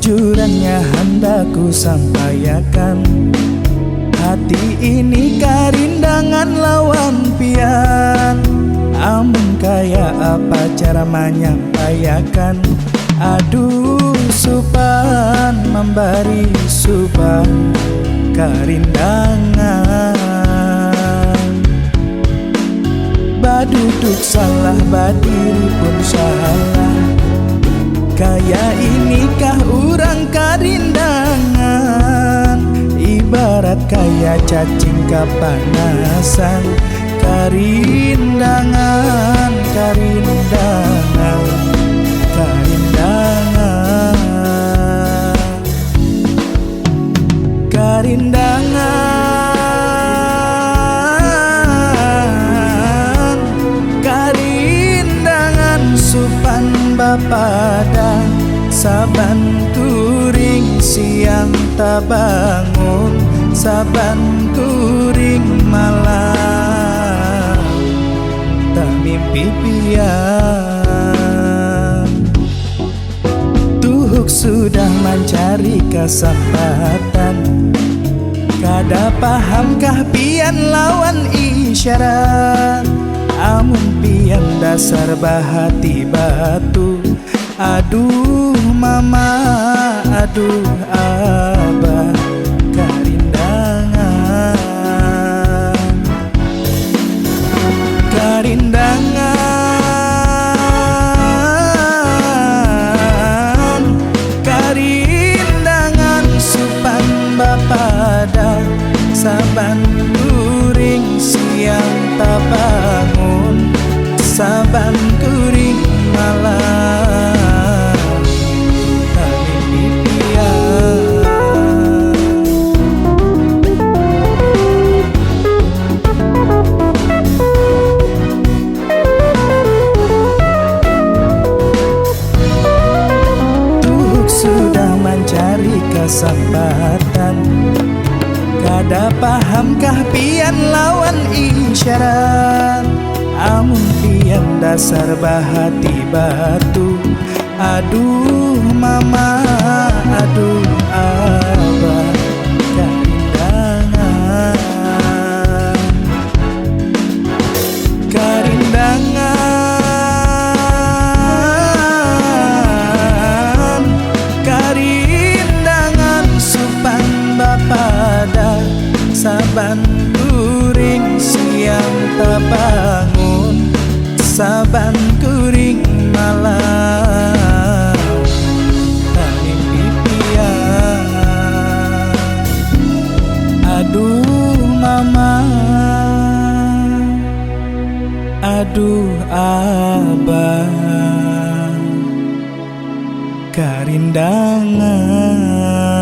kejujurannya hendak ku sampaikan. Hati ini karindangan lawan pian. Amun kaya apa cara menyampaikan. Aduh supan memberi supan karindangan. Baduduk salah badiri pun salah. Kaya inikah urang karindangan. Ibarat kaya cacing kapanasan. Karindangan, karindangan, karindangan, karindangan, karindangan supan bapada. Saban turing siang tak bangun, saban turing malam tak mimpi pian. Tuhuk sudah mencari kesempatan. Kada pahamkah pian lawan isyarat. Amun pian dasar bahati batu. Aduh mama, aduh abah, karindangan, karindangan, karindangan supan bapada. Saban turing siang tak bangun, saban turing malam mencari kesempatan. Kada pahamkah pian lawan isyarat. Amun pian dasar bahati batu. Aduh mama, aduh abah, karindangan, karindangan, karindangan supan bapada. Saban turing siang tak bangun, saban turing malam tak mimpi pian. Aduh mama, aduh abah, karindangan.